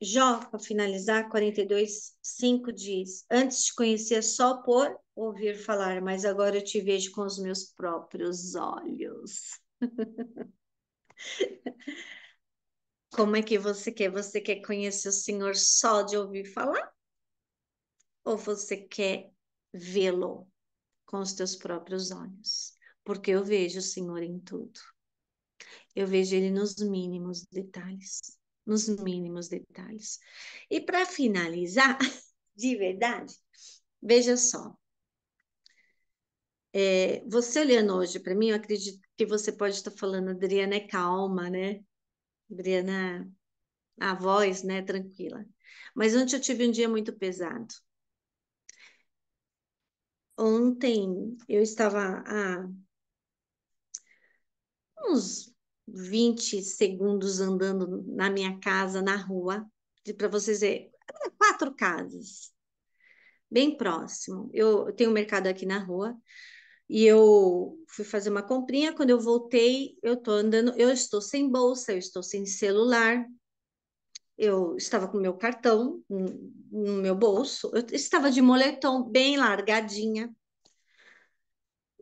Jó, para finalizar, 42:5 diz: Antes te conhecia só por ouvir falar, mas agora eu te vejo com os meus próprios olhos. Como é que você quer? Você quer conhecer o Senhor só de ouvir falar? Ou você quer vê-lo com os teus próprios olhos? Porque eu vejo o Senhor em tudo. Eu vejo Ele nos mínimos detalhes. Nos mínimos detalhes. E para finalizar, de verdade, veja só. Você olhando hoje para mim, eu acredito que você pode estar falando, Adriana é calma, né? Adriana, a voz, né? Tranquila. Mas ontem eu tive um dia muito pesado. Ontem eu estava há uns 20 segundos andando na minha casa, na rua, para vocês verem, 4 casas, bem próximo. Eu tenho um mercado aqui na rua e eu fui fazer uma comprinha. Quando eu voltei, eu tô andando, eu estou sem bolsa, eu estou sem celular. Eu estava com meu cartão no meu bolso, eu estava de moletom bem largadinha.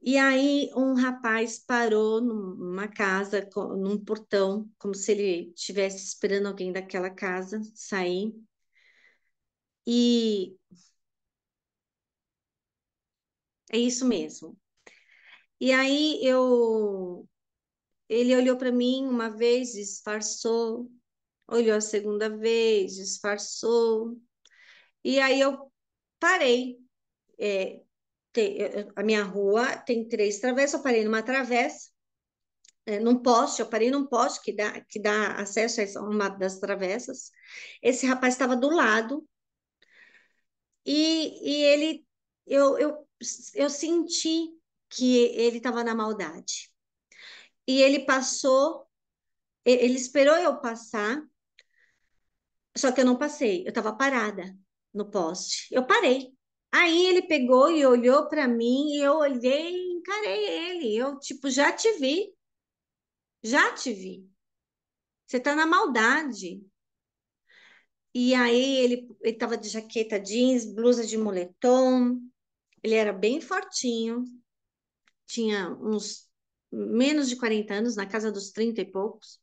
E aí um rapaz parou numa casa, num portão, como se ele estivesse esperando alguém daquela casa sair. E é isso mesmo. E aí ele olhou para mim uma vez, disfarçou, olhou a segunda vez, disfarçou. E aí eu parei. É, a minha rua tem 3 travessas, eu parei numa travessa, num poste, eu parei num poste que dá acesso a uma das travessas. Esse rapaz estava do lado e ele, eu, eu, eu senti que ele estava na maldade. E ele passou, ele esperou eu passar, só que eu não passei, eu estava parada no poste. Eu parei. Aí ele pegou e olhou para mim e eu olhei e encarei ele. Eu, tipo, já te vi, já te vi. Você está na maldade. E aí ele estava de jaqueta jeans, blusa de moletom. Ele era bem fortinho, tinha uns menos de 40 anos, na casa dos 30 e poucos.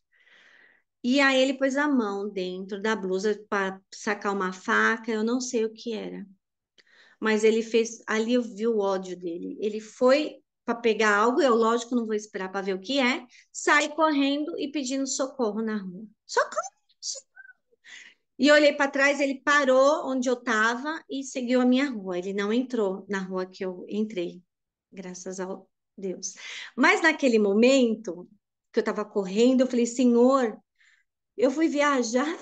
E aí ele pôs a mão dentro da blusa para sacar uma faca, eu não sei o que era. Mas ele fez, ali eu vi o ódio dele. Ele foi para pegar algo, eu lógico não vou esperar para ver o que é, sai correndo e pedindo socorro na rua. Socorro! E eu olhei para trás, ele parou onde eu estava e seguiu a minha rua. Ele não entrou na rua que eu entrei, graças a Deus. Mas naquele momento que eu estava correndo, eu falei: Senhor, eu fui viajar,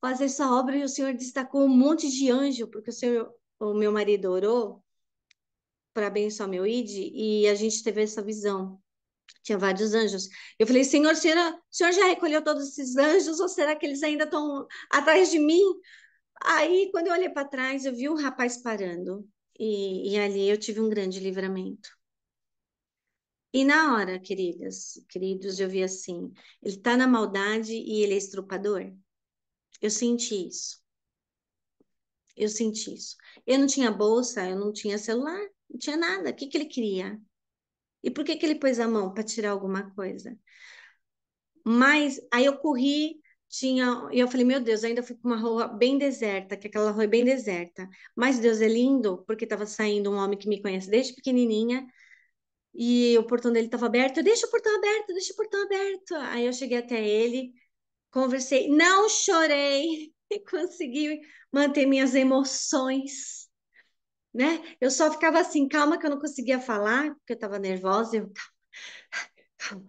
fazer essa obra e o Senhor destacou um monte de anjo, porque o meu marido orou para abençoar meu ID e a gente teve essa visão. Tinha vários anjos. Eu falei: Senhor, o senhor já recolheu todos esses anjos ou será que eles ainda estão atrás de mim? Aí, quando eu olhei para trás, eu vi um rapaz parando. E ali eu tive um grande livramento. E na hora, queridos, eu vi assim: ele está na maldade e ele é estrupador. Eu senti isso. Eu senti isso. Eu não tinha bolsa, eu não tinha celular, não tinha nada. O que que ele queria? E por que que ele pôs a mão para tirar alguma coisa? Mas aí eu corri, e eu falei, meu Deus, ainda fui para uma rua bem deserta, que aquela rua é bem deserta. Mas Deus é lindo, porque estava saindo um homem que me conhece desde pequenininha, e o portão dele estava aberto. Deixa o portão aberto, deixa o portão aberto. Aí eu cheguei até ele, conversei, não chorei, e consegui manter minhas emoções, né? Eu só ficava assim, calma, que eu não conseguia falar, porque eu estava nervosa. Eu, calma.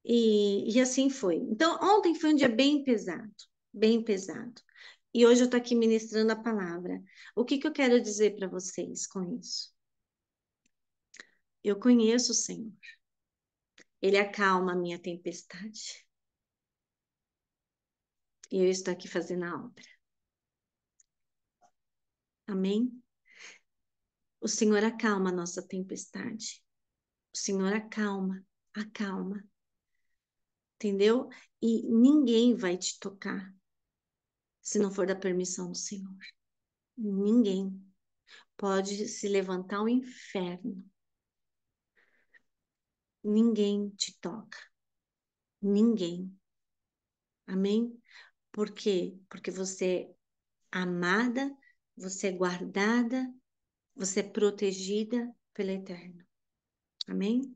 E assim foi. Então, ontem foi um dia bem pesado, bem pesado. E hoje eu estou aqui ministrando a palavra. O que que eu quero dizer para vocês com isso? Eu conheço o Senhor. Ele acalma a minha tempestade. E eu estou aqui fazendo a obra. Amém? O Senhor acalma a nossa tempestade. O Senhor acalma, acalma. Entendeu? E ninguém vai te tocar se não for da permissão do Senhor. Ninguém. Pode se levantar o inferno. Ninguém te toca. Ninguém. Amém? Por quê? Porque você é amada, você é guardada, você é protegida pelo Eterno. Amém?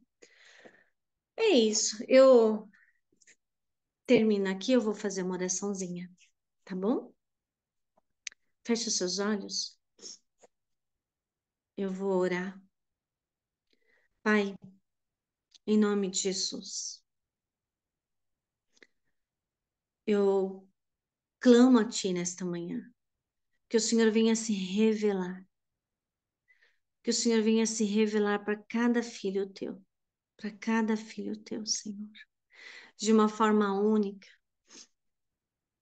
É isso. Eu termino aqui, eu vou fazer uma oraçãozinha, tá bom? Feche os seus olhos. Eu vou orar. Pai, em nome de Jesus, eu clamo a Ti nesta manhã, que o Senhor venha se revelar, que o Senhor venha se revelar para cada filho teu, para cada filho teu, Senhor, de uma forma única,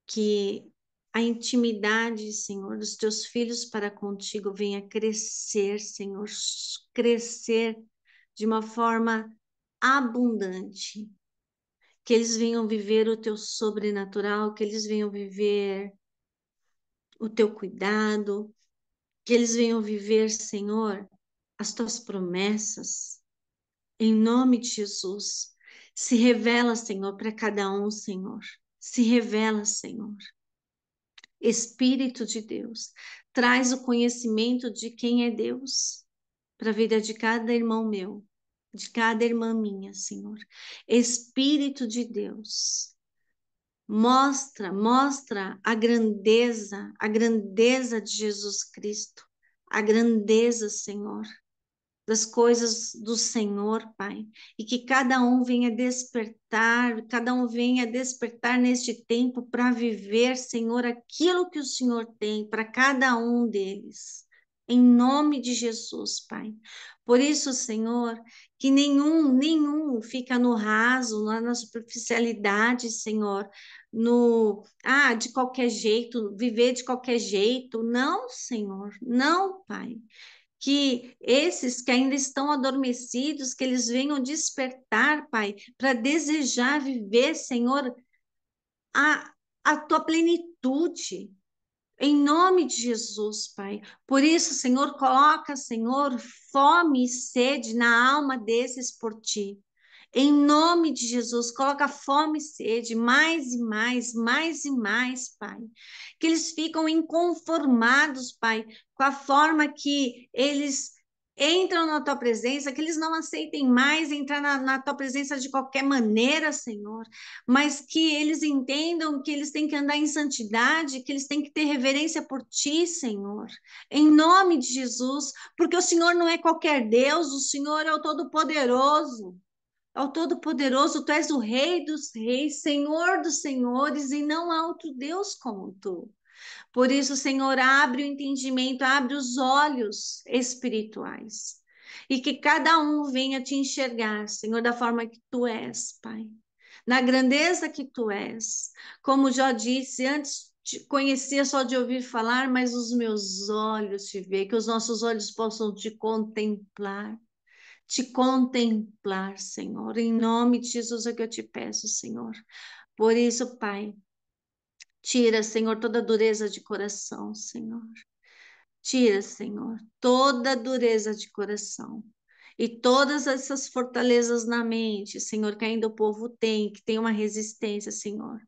que a intimidade, Senhor, dos teus filhos para contigo venha crescer, Senhor, crescer de uma forma abundante, que eles venham viver o teu sobrenatural, que eles venham viver o teu cuidado, que eles venham viver, Senhor, as tuas promessas, em nome de Jesus. Se revela, Senhor, para cada um, Senhor. Se revela, Senhor. Espírito de Deus, traz o conhecimento de quem é Deus para a vida de cada irmão meu, de cada irmã minha, Senhor. Espírito de Deus, mostra a grandeza de Jesus Cristo, a grandeza, Senhor, das coisas do Senhor, Pai, e que cada um venha despertar neste tempo para viver, Senhor, aquilo que o Senhor tem para cada um deles. Em nome de Jesus, Pai. Por isso, Senhor, que nenhum fica no raso, na superficialidade, Senhor, de qualquer jeito, viver de qualquer jeito. Não, Senhor, não, Pai, que esses que ainda estão adormecidos, que eles venham despertar, Pai, para desejar viver, Senhor, a, a tua plenitude plenitude. Em nome de Jesus, Pai. Por isso, Senhor, coloca, Senhor, fome e sede na alma desses por ti. Em nome de Jesus, coloca fome e sede, mais e mais, mais e mais, Pai. Que eles ficam inconformados, Pai, com a forma que eles entram na tua presença, que eles não aceitem mais entrar na tua presença de qualquer maneira, Senhor, mas que eles entendam que eles têm que andar em santidade, que eles têm que ter reverência por ti, Senhor. Em nome de Jesus, porque o Senhor não é qualquer Deus, o Senhor é o Todo-Poderoso. Ao Todo-Poderoso, tu és o Rei dos Reis, Senhor dos Senhores, e não há outro Deus como tu. Por isso, Senhor, abre o entendimento, abre os olhos espirituais. E que cada um venha te enxergar, Senhor, da forma que tu és, Pai. Na grandeza que tu és. Como já disse, antes te conhecia só de ouvir falar, mas os meus olhos te veem, que os nossos olhos possam te contemplar, Senhor. Em nome de Jesus é que eu te peço, Senhor. Por isso, Pai, tira, Senhor, toda dureza de coração, Senhor. Tira, Senhor, toda dureza de coração. E todas essas fortalezas na mente, Senhor, que ainda o povo tem, que tem uma resistência, Senhor,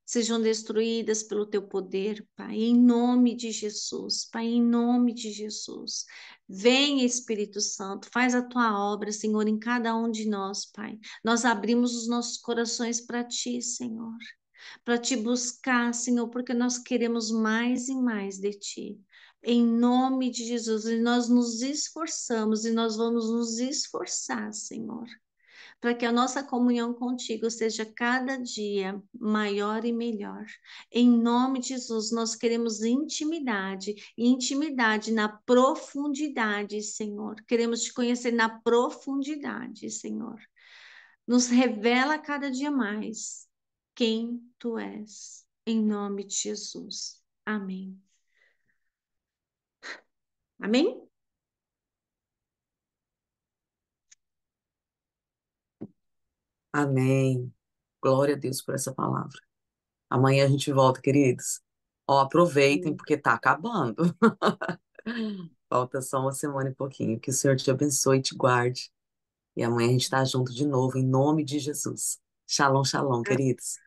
sejam destruídas pelo teu poder, Pai, em nome de Jesus, Pai, em nome de Jesus. Vem, Espírito Santo, faz a tua obra, Senhor, em cada um de nós, Pai. Nós abrimos os nossos corações para ti, Senhor, para te buscar, Senhor, porque nós queremos mais e mais de ti. Em nome de Jesus, e nós nos esforçamos e nós vamos nos esforçar, Senhor, para que a nossa comunhão contigo seja cada dia maior e melhor. Em nome de Jesus, nós queremos intimidade, intimidade na profundidade, Senhor. Queremos te conhecer na profundidade, Senhor. Nos revela cada dia mais quem tu és. Em nome de Jesus. Amém. Amém? Amém. Glória a Deus por essa palavra. Amanhã a gente volta, queridos. Ó, aproveitem, Amém. porque tá acabando. Falta só uma semana e pouquinho. Que o Senhor te abençoe e te guarde. E amanhã a gente tá junto de novo, em nome de Jesus. Shalom, shalom, queridos.